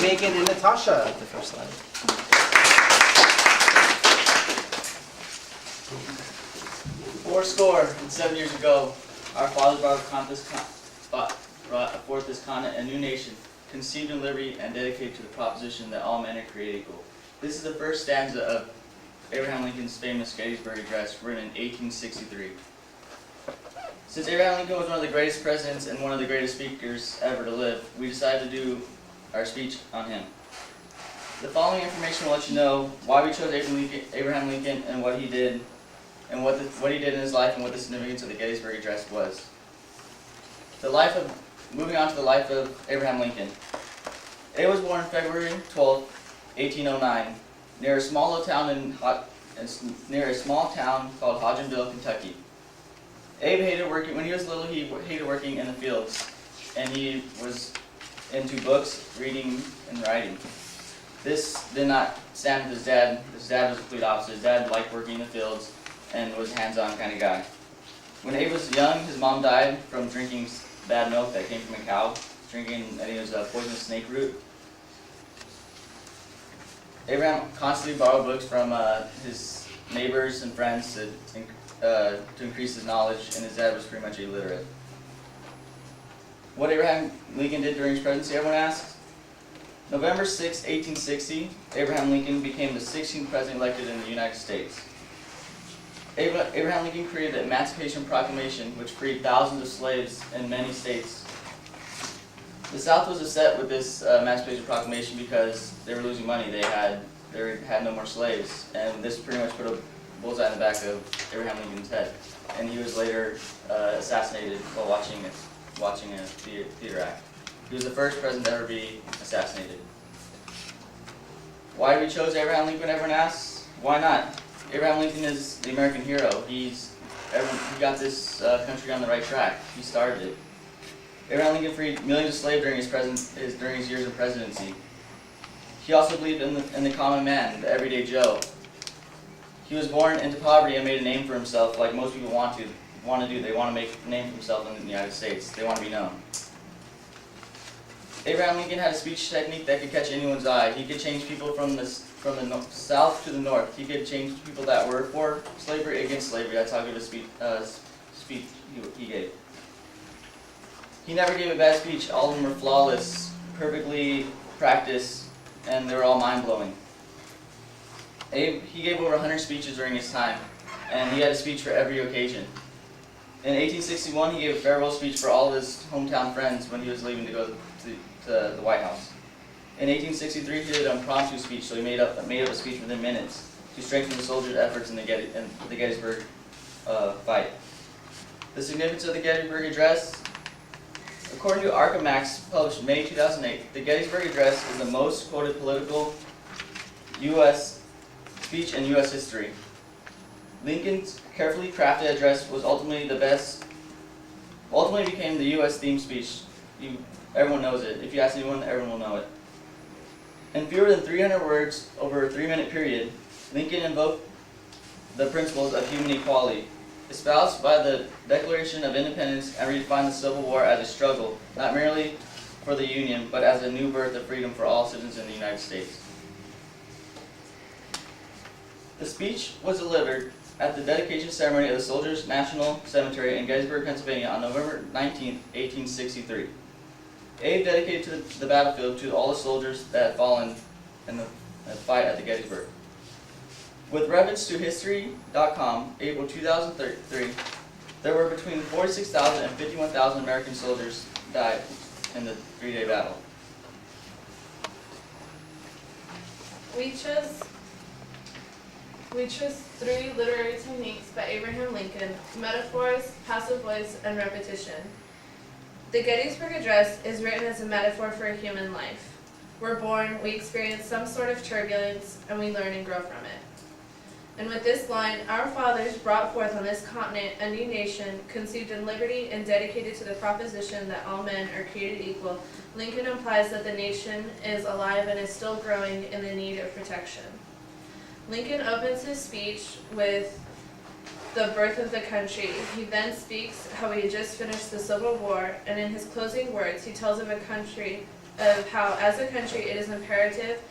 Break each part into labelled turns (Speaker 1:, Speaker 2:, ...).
Speaker 1: Megan and Natasja.
Speaker 2: The first slide.
Speaker 3: 7 years ago, our fathers brought forth this continent a new nation, conceived in liberty and dedicated to the proposition that all men are created equal. This is the first stanza of Abraham Lincoln's famous Gettysburg Address, written in 1863. Since Abraham Lincoln was one of the greatest presidents and one of the greatest speakers ever to live, we decided to do our speech on him. The following information will let you know why we chose Abraham Lincoln and what he did, and what he did in his life, and what the significance of the Gettysburg Address was. Moving on to the life of Abraham Lincoln. Abe was born February 12, 1809, near a small town called Hodgenville, Kentucky. Abe hated working. When he was little, he hated working in the fields, and he was into books, reading, and writing. This did not stand with his dad. His dad was the complete opposite. His dad liked working in the fields and was a hands-on kind of guy. When Abe was young, his mom died from drinking bad milk that came from a cow. Drinking, I think it was poisonous snake root. Abraham constantly borrowed books from his neighbors and friends to increase his knowledge, and his dad was pretty much illiterate. What Abraham Lincoln did during his presidency, everyone asks? November 6, 1860, Abraham Lincoln became the 16th president elected in the United States. Abraham Lincoln created the Emancipation Proclamation, which freed thousands of slaves in many states. The South was upset with this Emancipation Proclamation because they were losing money. They had no more slaves, and this pretty much put a bullseye in the back of Abraham Lincoln's head. And he was later assassinated while watching a theater act. He was the first president to ever be assassinated. Why we chose Abraham Lincoln, everyone asks? Why not? Abraham Lincoln is the American hero. He got this country on the right track. He started it. Abraham Lincoln freed millions of slaves during his years of presidency. He also believed in the common man, the everyday Joe. He was born into poverty and made a name for himself, like most people want to do. They want to make a name for himself in the United States. They want to be known. Abraham Lincoln had a speech technique that could catch anyone's eye. He could change people from the south to the north. He could change people that were for slavery against slavery. That's how good a speech he gave. He never gave a bad speech. All of them were flawless, perfectly practiced, and they were all mind-blowing. He gave over 100 speeches during his time, and he had a speech for every occasion. In 1861, he gave a farewell speech for all of his hometown friends when he was leaving to go to the White House. In 1863, he did an impromptu speech, so he made up a speech within minutes to strengthen the soldiers' efforts in the Gettysburg fight. The significance of the Gettysburg Address. According to Archamax, published May 2008, the Gettysburg Address is the most quoted political U.S. speech in U.S. history. Lincoln's carefully crafted address was ultimately became the U.S. theme speech. Everyone knows it. If you ask anyone, everyone will know it. In fewer than 300 words over a 3-minute period, Lincoln invoked the principles of human equality, espoused by the Declaration of Independence, and redefined the Civil War as a struggle, not merely for the Union, but as a new birth of freedom for all citizens in the United States. The speech was delivered at the dedication ceremony of the Soldiers' National Cemetery in Gettysburg, Pennsylvania on November 19, 1863. Abe dedicated to the battlefield to all the soldiers that had fallen in the fight at the Gettysburg. With reference to History.com, April 2003, there were between 46,000 and 51,000 American soldiers died in the 3-day battle.
Speaker 4: We chose 3 literary techniques by Abraham Lincoln: metaphors, passive voice, and repetition. The Gettysburg Address is written as a metaphor for a human life. We're born, we experience some sort of turbulence, and we learn and grow from it. And with this line, our fathers brought forth on this continent a new nation, conceived in liberty and dedicated to the proposition that all men are created equal, Lincoln implies that the nation is alive and is still growing in the need of protection. Lincoln opens his speech with the birth of the country. He then speaks how he had just finished the Civil War, and in his closing words, he tells of a country of how, as a country, it is imperative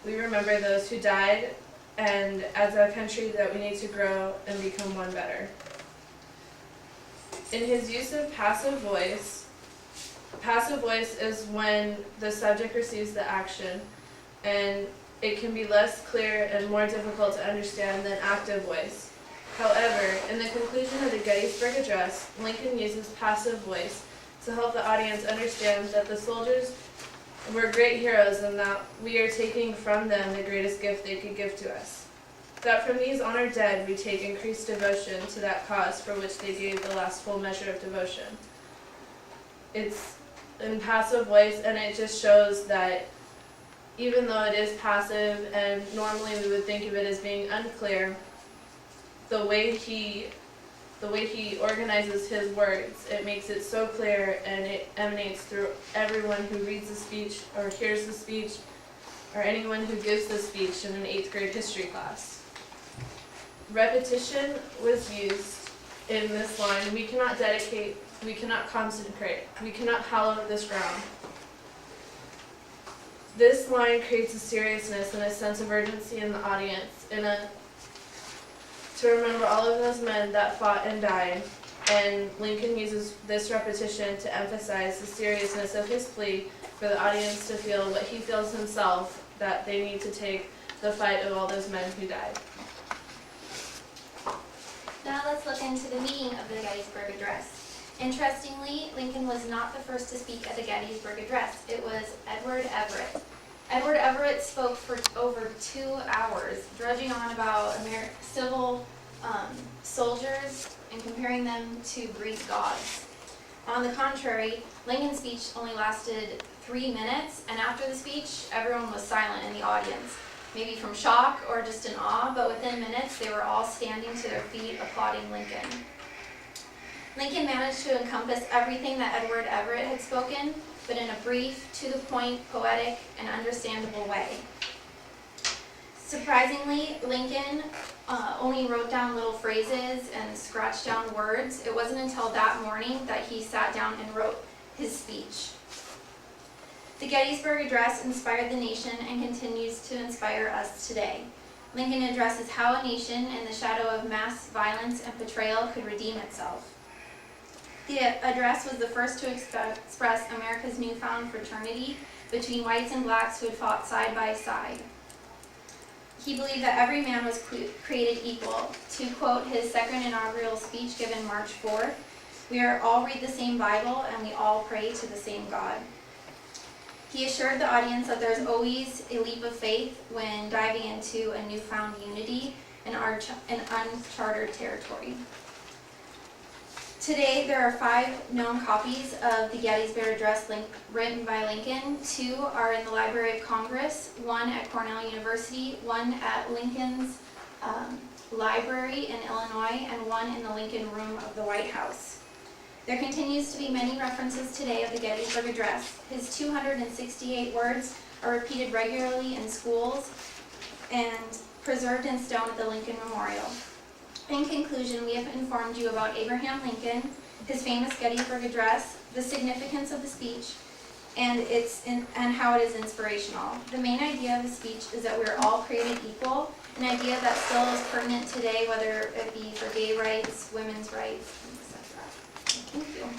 Speaker 4: we remember those who died, and as a country that we need to grow and become one better. In his use of passive voice is when the subject receives the action, and it can be less clear and more difficult to understand than active voice. However, in the conclusion of the Gettysburg Address, Lincoln uses passive voice to help the audience understand that the soldiers were great heroes and that we are taking from them the greatest gift they could give to us. That from these honored dead we take increased devotion to that cause for which they gave the last full measure of devotion. It's in passive voice, and it just shows that even though it is passive and normally we would think of it as being unclear, the way he organizes his words, it makes it so clear, and it emanates through everyone who reads the speech or hears the speech or anyone who gives the speech in an 8th grade history class. Repetition was used in this line. We cannot dedicate, we cannot consecrate, we cannot hallow this ground. This line creates a seriousness and a sense of urgency in the audience, to remember all of those men that fought and died, and Lincoln uses this repetition to emphasize the seriousness of his plea for the audience to feel what he feels himself, that they need to take the fight of all those men who died.
Speaker 1: Now let's look into the meaning of the Gettysburg Address. Interestingly, Lincoln was not the first to speak at the Gettysburg Address. It was Edward Everett. Edward Everett spoke for over 2 hours, drudging on about civil soldiers and comparing them to Greek gods. On the contrary, Lincoln's speech only lasted 3 minutes, and after the speech, everyone was silent in the audience, maybe from shock or just in awe, but within minutes, they were all standing to their feet applauding Lincoln. Lincoln managed to encompass everything that Edward Everett had spoken, but in a brief, to-the-point, poetic, and understandable way. Surprisingly, Lincoln only wrote down little phrases and scratched down words. It wasn't until that morning that he sat down and wrote his speech. The Gettysburg Address inspired the nation and continues to inspire us today. Lincoln addresses how a nation in the shadow of mass violence and betrayal could redeem itself. The address was the first to express America's newfound fraternity between whites and blacks who had fought side by side. He believed that every man was created equal. To quote his second inaugural speech given March 4th, "We all read the same Bible and we all pray to the same God." He assured the audience that there's always a leap of faith when diving into a newfound unity in uncharted territory. Today, there are 5 known copies of the Gettysburg Address written by Lincoln. 2 are in the Library of Congress, 1 at Cornell University, 1 at Lincoln's library in Illinois, and 1 in the Lincoln Room of the White House. There continues to be many references today of the Gettysburg Address. His 268 words are repeated regularly in schools and preserved in stone at the Lincoln Memorial. In conclusion, we have informed you about Abraham Lincoln, his famous Gettysburg Address, the significance of the speech, and how it is inspirational. The main idea of the speech is that we are all created equal, an idea that still is pertinent today, whether it be for gay rights, women's rights, etc. Thank you.